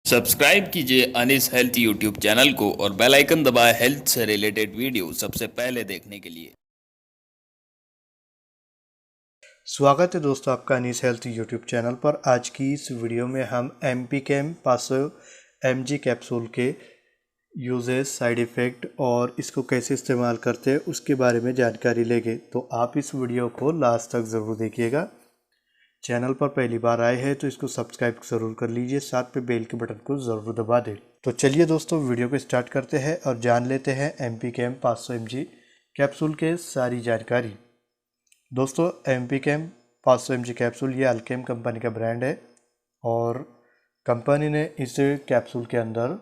Subscribe कीजिए Anis health YouTube channel को और बेल आइकन दबाएं हेल्थ से रिलेटेड वीडियो सबसे पहले देखने के लिए। स्वागत है दोस्तों आपका अनीस हेल्थ यूट्यूब चैनल पर। आज की इस वीडियो में हम एमपीकेम 500 mg कैप्सूल के यूजेस, साइड इफ़ेक्ट और इसको कैसे इस्तेमाल करते हैं उसके बारे में जानकारी लेंगे, तो आप इस वीडियो को लास्ट तक ज़रूर देखिएगा। चैनल पर पहली बार आए हैं तो इसको सब्सक्राइब ज़रूर कर लीजिए, साथ पे बेल के बटन को ज़रूर दबा दें। तो चलिए दोस्तों वीडियो को स्टार्ट करते हैं और जान लेते हैं एमपीकेम 500 mg कैप्सूल के सारी जानकारी। दोस्तों एमपीकेम 500 mg कैप्सूल ये अल्केम कंपनी का ब्रांड है और कंपनी ने इस कैप्सूल के अंदर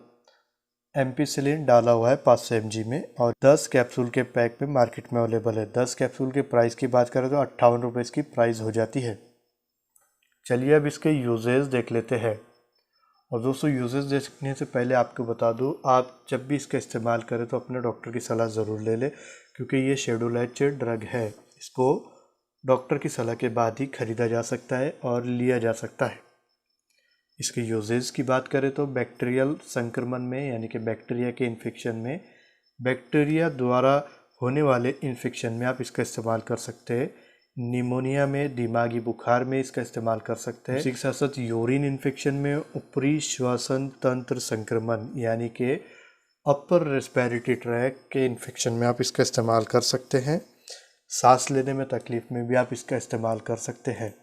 एम्पिसिलिन डाला हुआ है 500 mg में और 10 कैप्सूल के पैक में मार्केट में अवेलेबल है। 10 कैप्सूल के प्राइस की बात करें तो 58 रुपये इसकी प्राइस हो जाती है। चलिए अब इसके यूजेस देख लेते हैं। और दोस्तों यूजेस देखने से पहले आपको बता दूं, आप जब भी इसका इस्तेमाल करें तो अपने डॉक्टर की सलाह ज़रूर ले लें, क्योंकि ये शेड्यूलाइज्ड ड्रग है। इसको डॉक्टर की सलाह के बाद ही खरीदा जा सकता है और लिया जा सकता है। इसके यूजेस की बात करें तो बैक्टीरियल संक्रमण में, यानी कि बैक्टीरिया के इन्फेक्शन में, बैक्टीरिया द्वारा होने वाले इन्फेक्शन में आप इसका इस्तेमाल कर सकते हैं। निमोनिया में, दिमागी बुखार में इसका इस्तेमाल कर सकते हैं। इसी के साथ साथ यूरिन इन्फेक्शन में, ऊपरी श्वसन तंत्र संक्रमण यानी कि अपर रेस्पिरेटरी ट्रैक के इन्फेक्शन में आप इसका इस्तेमाल कर सकते हैं। सांस लेने में तकलीफ में भी आप इसका इस्तेमाल कर सकते हैं।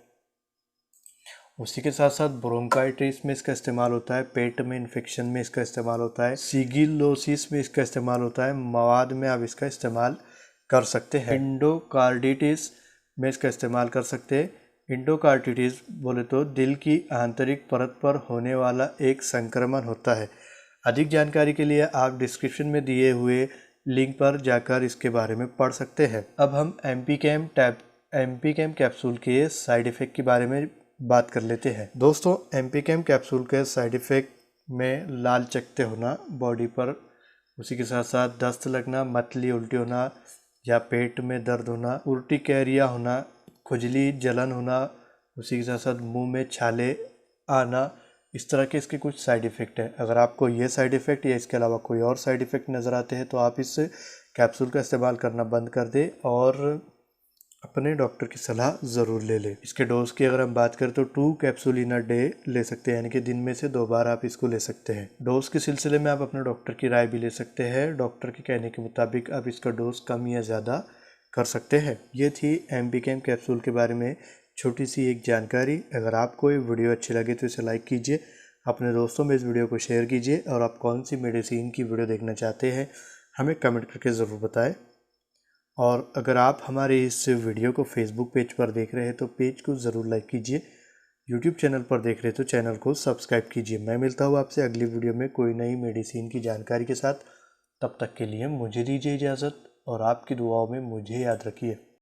उसी के साथ साथ ब्रोंकाइटिस में इसका इस्तेमाल होता है, पेट में इन्फेक्शन में इसका इस्तेमाल होता है, सिगिलोसिस में इसका इस्तेमाल होता है, मवाद में आप इसका इस्तेमाल कर सकते हैं। इंडोकार्डिटिस में इसका इस्तेमाल कर सकते हैं। इंडोकार्डिटिस बोले तो दिल की आंतरिक परत पर होने वाला एक संक्रमण होता है। अधिक जानकारी के लिए आप डिस्क्रिप्शन में दिए हुए लिंक पर जाकर इसके बारे में पढ़ सकते हैं। अब हम एमपीकेम कैप्सूल के साइड इफ़ेक्ट के बारे में बात कर लेते हैं। दोस्तों एमपीकेम कैप्सूल के साइड इफ़ेक्ट में लाल चकत्ते होना बॉडी पर, उसी के साथ साथ दस्त लगना, मतली उल्टी होना या पेट में दर्द होना, उर्टिकेरिया होना, खुजली जलन होना, उसी के साथ साथ मुंह में छाले आना, इस तरह के इसके कुछ साइड इफ़ेक्ट हैं। अगर आपको ये साइड इफ़ेक्ट या इसके अलावा कोई और साइड इफ़ेक्ट नज़र आते हैं तो आप इस कैप्सूल का इस्तेमाल करना बंद कर दें और अपने डॉक्टर की सलाह ज़रूर ले लें। इसके डोज की अगर हम बात करें तो 2 कैप्सूल इन अ डे ले सकते हैं, यानी कि दिन में से 2 बार आप इसको ले सकते हैं। डोज के सिलसिले में आप अपने डॉक्टर की राय भी ले सकते हैं। डॉक्टर के कहने के मुताबिक आप इसका डोज कम या ज़्यादा कर सकते हैं। ये थी एमपीकेम कैप्सूल के बारे में छोटी सी एक जानकारी। अगर आपको ये वीडियो अच्छी लगे तो इसे लाइक कीजिए, अपने दोस्तों में इस वीडियो को शेयर कीजिए और आप कौन सी मेडिसिन की वीडियो देखना चाहते हैं हमें कमेंट करके ज़रूर बताएं। और अगर आप हमारे इस वीडियो को फेसबुक पेज पर देख रहे हैं तो पेज को ज़रूर लाइक कीजिए। यूट्यूब चैनल पर देख रहे हैं तो चैनल को सब्सक्राइब कीजिए। मैं मिलता हूँ आपसे अगली वीडियो में कोई नई मेडिसिन की जानकारी के साथ। तब तक के लिए मुझे दीजिए इजाज़त और आपकी दुआओं में मुझे याद रखिए।